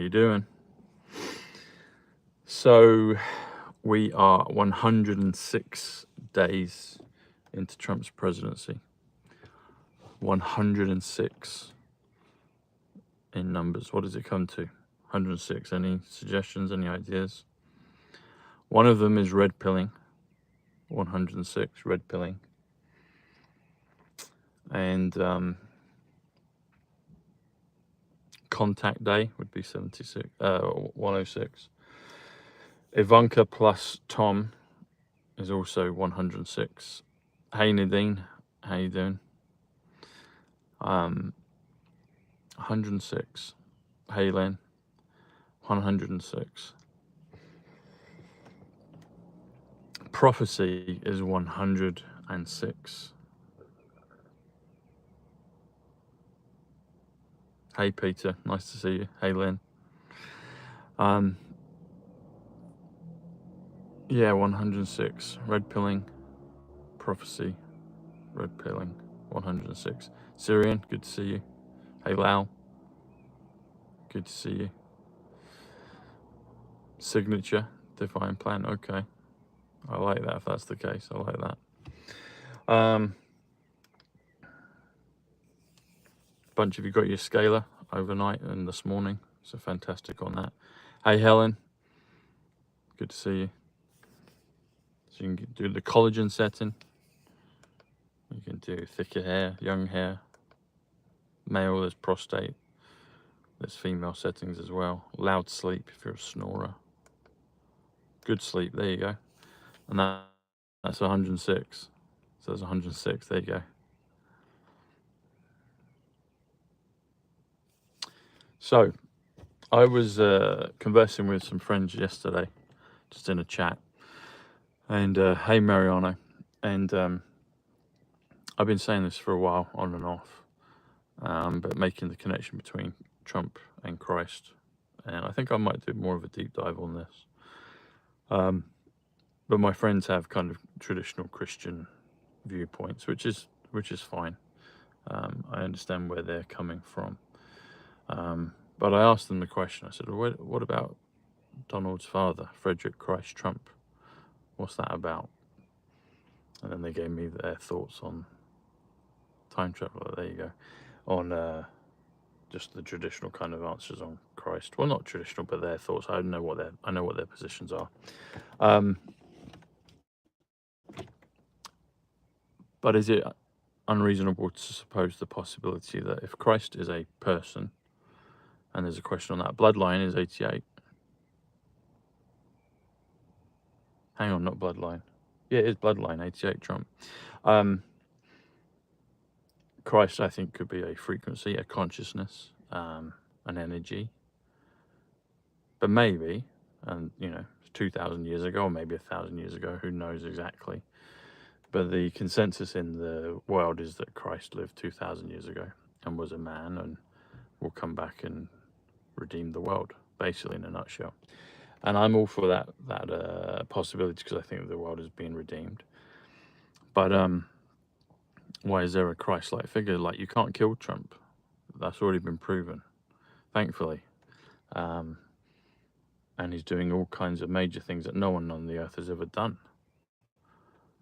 you doing? So we are 106 days into Trump's presidency. 106 in numbers. What does it come to? 106. Any suggestions? Any ideas? One of them is red pilling. 106 red pilling. And contact day would be 106. Ivanka plus Tom is also 106. Hey Nadine, how you doing? 106. Hey Len, 106. Prophecy is 106. Hey Peter, nice to see you. Hey Len. Yeah, 106. Red pilling, prophecy, red pilling, 106. Syrian, good to see you. Hey Lau, good to see you. Signature, divine plan, okay. I like that if that's the case, I like that. Bunch of you got your scalar overnight and this morning, so fantastic on that. Hey Helen, good to see you. So you can do the collagen setting. You can do thicker hair, young hair, male, there's prostate, there's female settings as well. Loud sleep if you're a snorer. Good sleep, there you go. And that's 106. So there's 106, there you go. So I was conversing with some friends yesterday, just in a chat. And hey Mariano. And I've been saying this for a while, on and off, but making the connection between Trump and Christ. And I think I might do more of a deep dive on this. But my friends have kind of traditional Christian viewpoints, which is fine. I understand where they're coming from. But I asked them the question. I said, well, what about Donald's father, Frederick Christ Trump? What's that about? And then they gave me their thoughts on time travel. There you go. On just the traditional kind of answers on Christ. Well, not traditional, but their thoughts. I know what their positions are. But is it unreasonable to suppose the possibility that if Christ is a person, and there's a question on that, bloodline is 88. Hang on, not bloodline. Yeah, it is bloodline, 88 Trump. Christ, I think, could be a frequency, a consciousness, an energy. But maybe, and 2,000 years ago, or maybe 1,000 years ago, who knows exactly. But the consensus in the world is that Christ lived 2,000 years ago and was a man and will come back and redeem the world, basically, in a nutshell. And I'm all for that possibility, because I think the world is being redeemed. But why is there a Christ-like figure? Like, you can't kill Trump. That's already been proven, thankfully. And he's doing all kinds of major things that no one on the earth has ever done.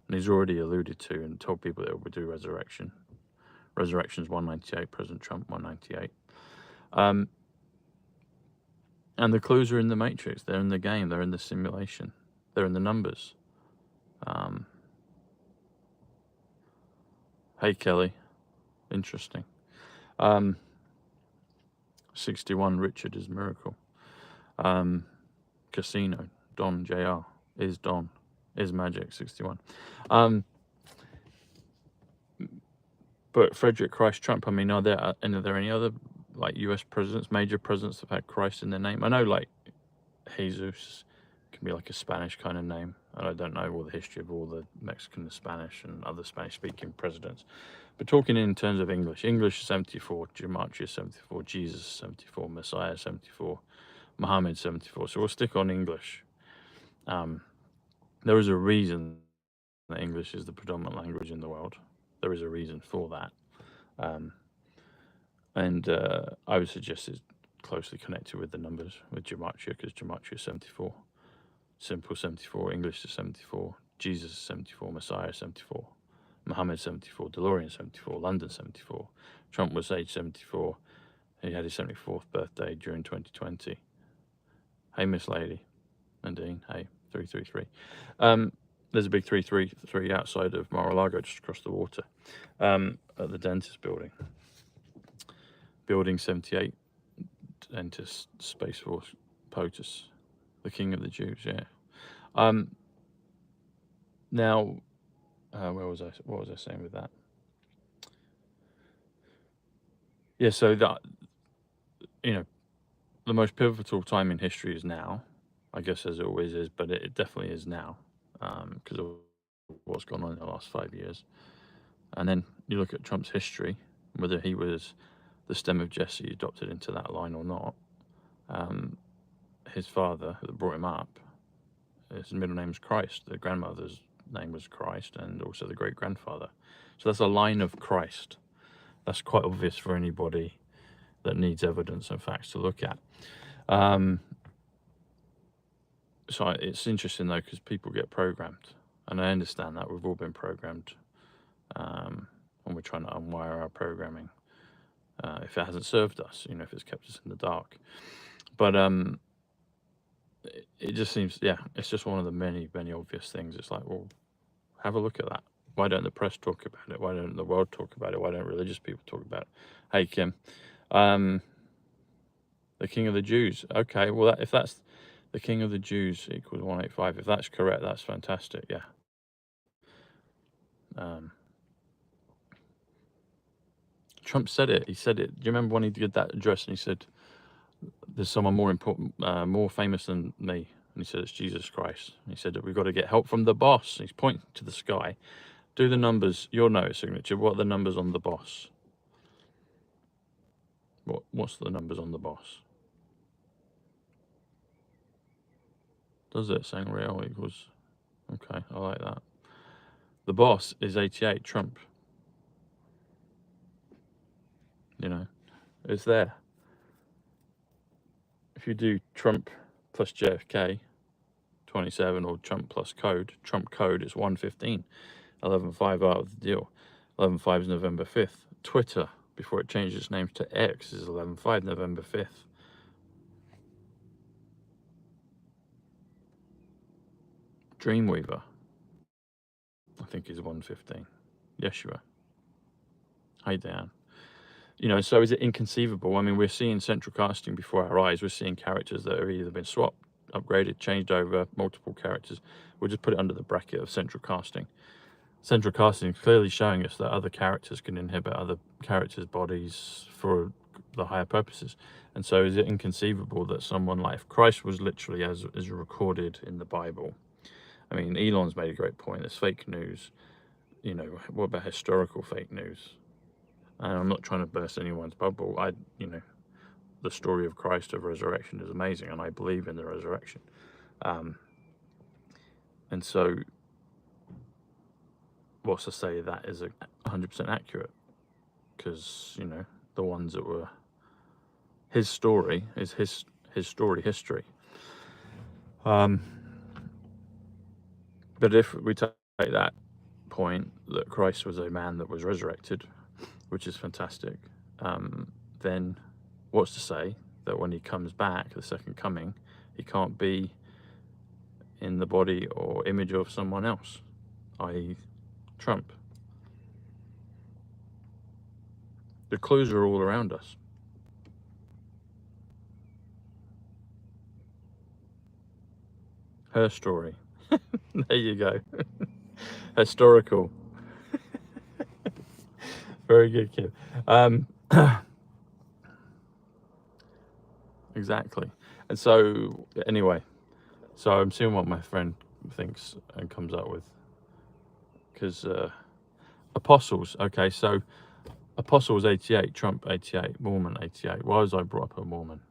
And he's already alluded to and told people that he will do resurrection. Resurrection's 198, President Trump 198. And the clues are in the matrix. They're in the game. They're in the simulation. They're in the numbers. Hey, Kelly. Interesting. 61, Richard is miracle. Casino, Don JR, is Don, is magic, 61. But Frederick Christ Trump, I mean, are there any other, like, US presidents, major presidents that have had Christ in their name? I know, like, Jesus can be like a Spanish kind of name, and I don't know all the history of all the Mexican, Spanish, and other Spanish-speaking presidents. But talking in terms of English is 74, Gematria 74, Jesus 74, Messiah 74, Muhammad 74. So we'll stick on English. There is a reason that English is the predominant language in the world. There is a reason for that. And I would suggest closely connected with the numbers, with gematria, because gematria is 74. Simple 74, English is 74, Jesus is 74, Messiah is 74, Muhammad 74, DeLorean 74, London 74, Trump was age 74, he had his 74th birthday during 2020. Hey, Miss Lady, Nadine, hey, 333. There's a big 333 outside of Mar-a-Lago, just across the water, at the dentist building. Building 78, Dentist Space Force POTUS, the King of the Jews, yeah. Now, what was I saying with that? Yeah, so that, you know, the most pivotal time in history is now, I guess, as it always is, but it definitely is now, because of what's gone on in the last 5 years. And then you look at Trump's history, whether he was the stem of Jesse adopted into that line or not. His father, that brought him up, his middle name's Christ. The grandmother's name was Christ, and also the great-grandfather. So that's a line of Christ. That's quite obvious for anybody that needs evidence and facts to look at. So it's interesting, though, because people get programmed. And I understand that. We've all been programmed. And we're trying to unwire our programming. If it hasn't served us, if it's kept us in the dark. But it just seems, it's just one of the many, many obvious things. It's like, well, have a look at that. Why don't the press talk about it? Why don't the world talk about it? Why don't religious people talk about it? Hey, Kim, the King of the Jews. Okay, well, if that's the King of the Jews equals 185, if that's correct, that's fantastic, yeah. Trump said it. He said it. Do you remember when he did that address and he said, there's someone more important, more famous than me? And he said, it's Jesus Christ. And he said that we've got to get help from the boss. And he's pointing to the sky. Do the numbers. You'll know his signature. What are the numbers on the boss? What's the numbers on the boss? Does it? Sangreal equals... Okay, I like that. The boss is 88, Trump. It's there. If you do Trump plus JFK, 27, or Trump plus code, Trump code is 115. 11.5 out of the deal. 11.5 is November 5th. Twitter, before it changed its name to X, is 11.5, November 5th. Dreamweaver, I think, is 115. Yeshua. Hi, Dan. So is it inconceivable? I mean, we're seeing central casting before our eyes. We're seeing characters that have either been swapped, upgraded, changed over, multiple characters. We'll just put it under the bracket of central casting. Central casting is clearly showing us that other characters can inhabit other characters' bodies for the higher purposes. And so is it inconceivable that someone like, if Christ was literally as recorded in the Bible? I mean, Elon's made a great point. There's fake news. What about historical fake news? And I'm not trying to burst anyone's bubble. The story of Christ of resurrection is amazing, and I believe in the resurrection. And so, what's to say that is 100% accurate? Because the ones that were his story is his story, history. But if we take that point that Christ was a man that was resurrected, which is fantastic, then what's to say that when he comes back, the second coming, he can't be in the body or image of someone else, i.e. Trump? The clues are all around us. Her story. There you go. Historical. Very good, kid. Exactly. And so, anyway, so I'm seeing what my friend thinks and comes up with. Because apostles, okay, so apostles 88, Trump 88, Mormon 88. Why was I brought up a Mormon?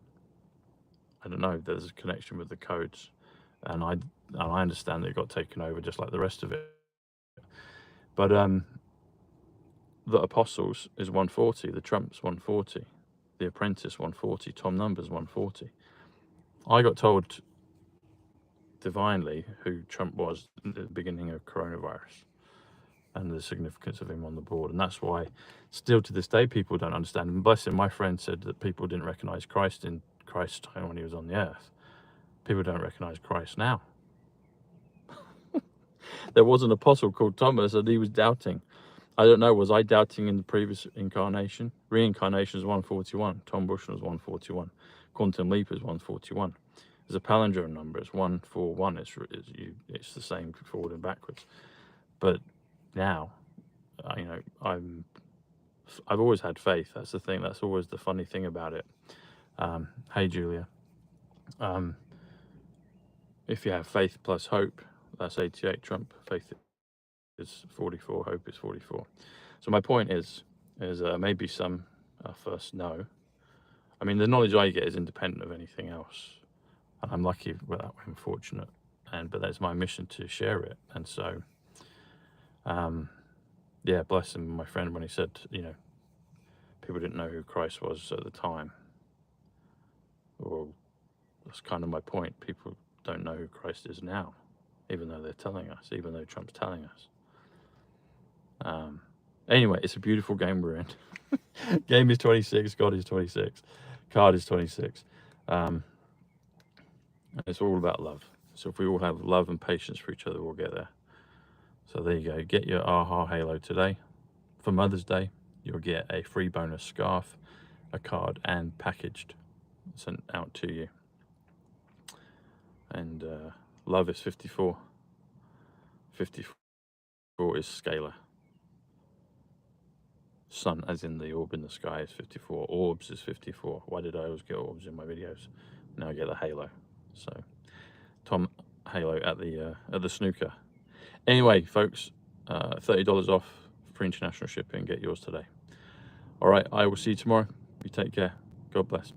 I don't know. There's a connection with the codes. And I understand that it got taken over just like the rest of it. But the apostles is 140, the Trump's 140. The Apprentice 140, Tom Numbers 140. I got told divinely who Trump was at the beginning of coronavirus and the significance of him on the board. And that's why still to this day people don't understand. And bless him, my friend said that people didn't recognize Christ in Christ's time when he was on the earth. People don't recognize Christ now. There was an apostle called Thomas and he was doubting. I don't know, was I doubting in the previous incarnation? Reincarnation is 141. Tom Bushnell is 141. Quantum Leap is 141. There's a palindrome number, it's 141. It's the same forward and backwards. But now, you know, I've always had faith. That's the thing. That's always the funny thing about it. Hey, Julia. If you have faith plus hope, that's 88. Trump. Faith is 44. Hope is 44. So my point is maybe some of us know. I mean, the knowledge I get is independent of anything else. And I'm lucky with that way. I'm fortunate. But that's my mission to share it. And so, yeah, bless him, my friend, when he said, you know, people didn't know who Christ was at the time. Well, that's kind of my point. People don't know who Christ is now, even though they're telling us, even though Trump's telling us. Anyway, it's a beautiful game we're in. Game is 26, God is 26, card is 26. And it's all about love. So if we all have love and patience for each other, we'll get there. So there you go. Get your AHA Halo today. For Mother's Day, you'll get a free bonus scarf, a card, and packaged, sent out to you. And love is 54. 54 is scalar. Sun, as in the orb in the sky, is 54. Orbs is 54. Why did I always get orbs in my videos? Now I get a halo. So, Tom Halo at the snooker. Anyway, folks, $30 off for international shipping. Get yours today. All right, I will see you tomorrow. You take care. God bless.